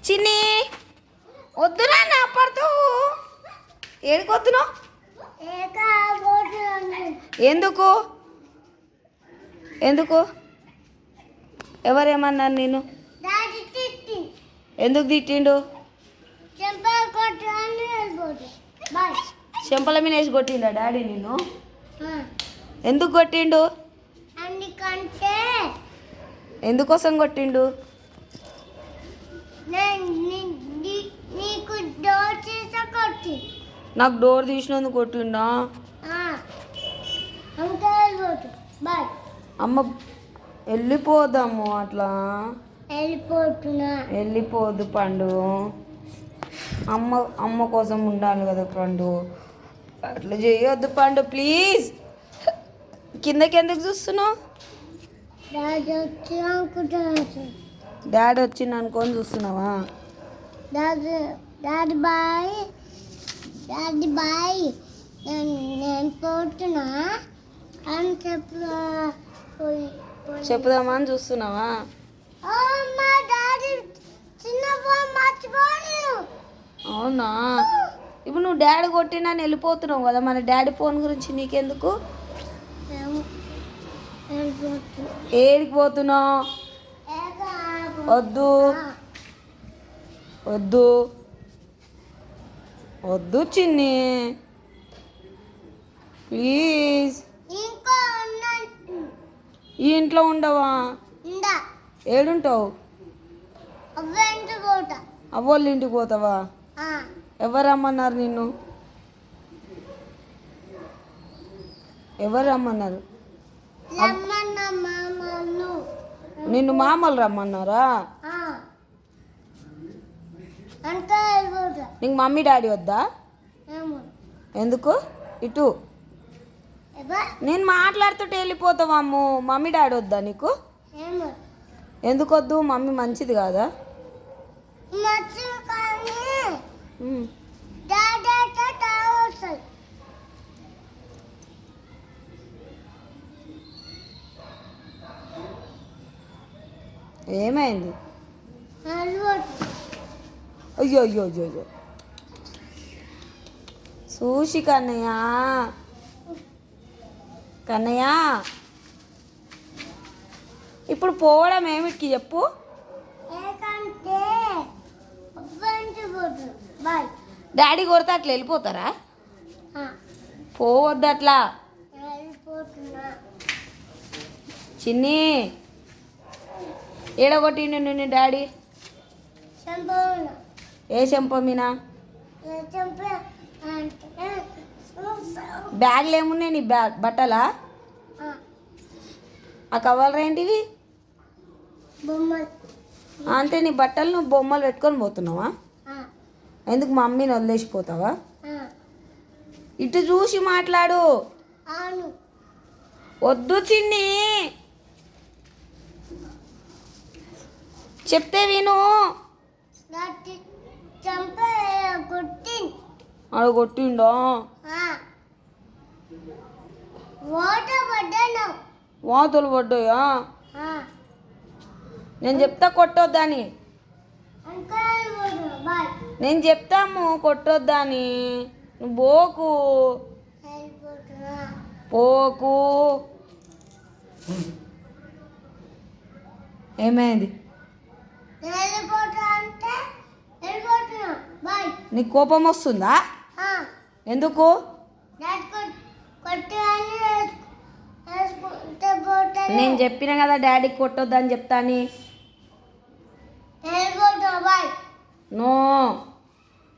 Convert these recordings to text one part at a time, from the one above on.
చిన్ని వద్దురా నా పడుతూ ఏడుకొద్దును ఎందుకు ఎందుకు ఎవరేమన్నారు నేను ఎందుకు తిట్టిండు చెంపల మీద వేసి కొట్టిండా డాడీ నేను ఎందుకు కొట్టిండు ఎందుకోసం కొట్టిండు నాకు డోర్ తీసినందుకు కొట్టిండా అమ్మ వెళ్ళిపోదాము అట్లా వెళ్ళిపోదు పండు అమ్మ కోసం ఉండాలి కదా పండు అట్లా చేయొద్దు పండు ప్లీజ్ కిందకి ఎందుకు చూస్తున్నావు డాడీ వచ్చింది అనుకొని చూస్తున్నావా డాడీ బాయ్ నేను పోతున్నా అని చెప్పుదామా అని చూస్తున్నావా అవునా ఇప్పుడు నువ్వు డాడీ కొట్టినా వెళ్ళిపోతున్నావు కదా మన డాడీ ఫోన్ గురించి నీకెందుకు ఏడికి పోతున్నావు వద్దు వద్దు వద్దు చిన్ని ప్లీజ్ ఈ ఇంట్లో ఉండవా ఏడుంటావు అవ్వోళ్ళ ఇంటికి పోతావా ఎవరు రమ్మన్నారు నిన్ను ఎవరు రమ్మన్నారు నిన్ను మామలు రమ్మన్నారా నీకు మమ్మీ డాడీ వద్దా ఎందుకు ఇటు నేను మాట్లాడుతుంటే వెళ్ళిపోతావా అమ్ము మమ్మీ డాడీ వద్దా నీకు ఎందుకు వద్దు మమ్మీ మంచిది కాదా ఏమైంది అయ్యో అయ్యో అయ్యో అయ్యో చూసి కన్నయ్య కన్నయ్య ఇప్పుడు పోవడం ఏమిటికి చెప్పు డాడీ కొడితే అట్లా వెళ్ళిపోతారా పోవద్దు అట్లా చిన్ని ఏడగొట్టిండు నిన్ను డాడీ ఏ చెంప మీనా బ్యాగ్లు ఏమున్నాయి నీ బట్టలా ఆ కవర్లు ఏంటివి అంటే నీ బట్టలు నువ్వు బొమ్మలు పెట్టుకొని పోతున్నావా ఎందుకు మమ్మీని వదిలేసిపోతావా ఇటు చూసి మాట్లాడు వద్దు చిన్ని చెప్తే విను అడు కొట్టిండో వాతలు పడ్డాయా నేను చెప్తా కొట్టొద్దని నేను చెప్తాము కొట్టొద్దని నువ్వు పోకు పోకు ఏమైంది నీకు కోపం వస్తుందా ఎందుకు నేను చెప్పిన కదా డాడీకి కొట్టొద్దని చెప్తాని నో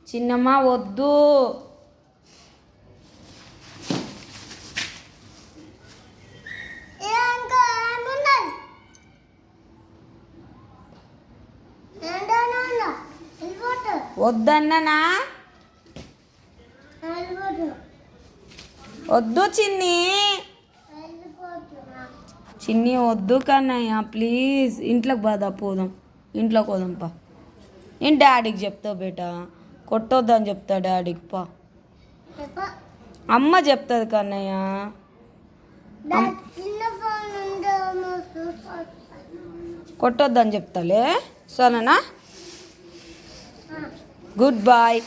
చిన్నమ్మ వద్దు వద్దన్నా వద్దు చిన్ని చిన్ని వద్దు కన్నయ్య ప్లీజ్ ఇంట్లోకి బాధ పోదాం ఇంట్లోకి పోదాంపా నేను డాడీకి చెప్తావు బేటా కొట్టొద్దని చెప్తా డాడీకి పా అమ్మ చెప్తుంది కన్నయ్య కొట్టొద్దని చెప్తాలే సరేనా గుడ్ బాయ్.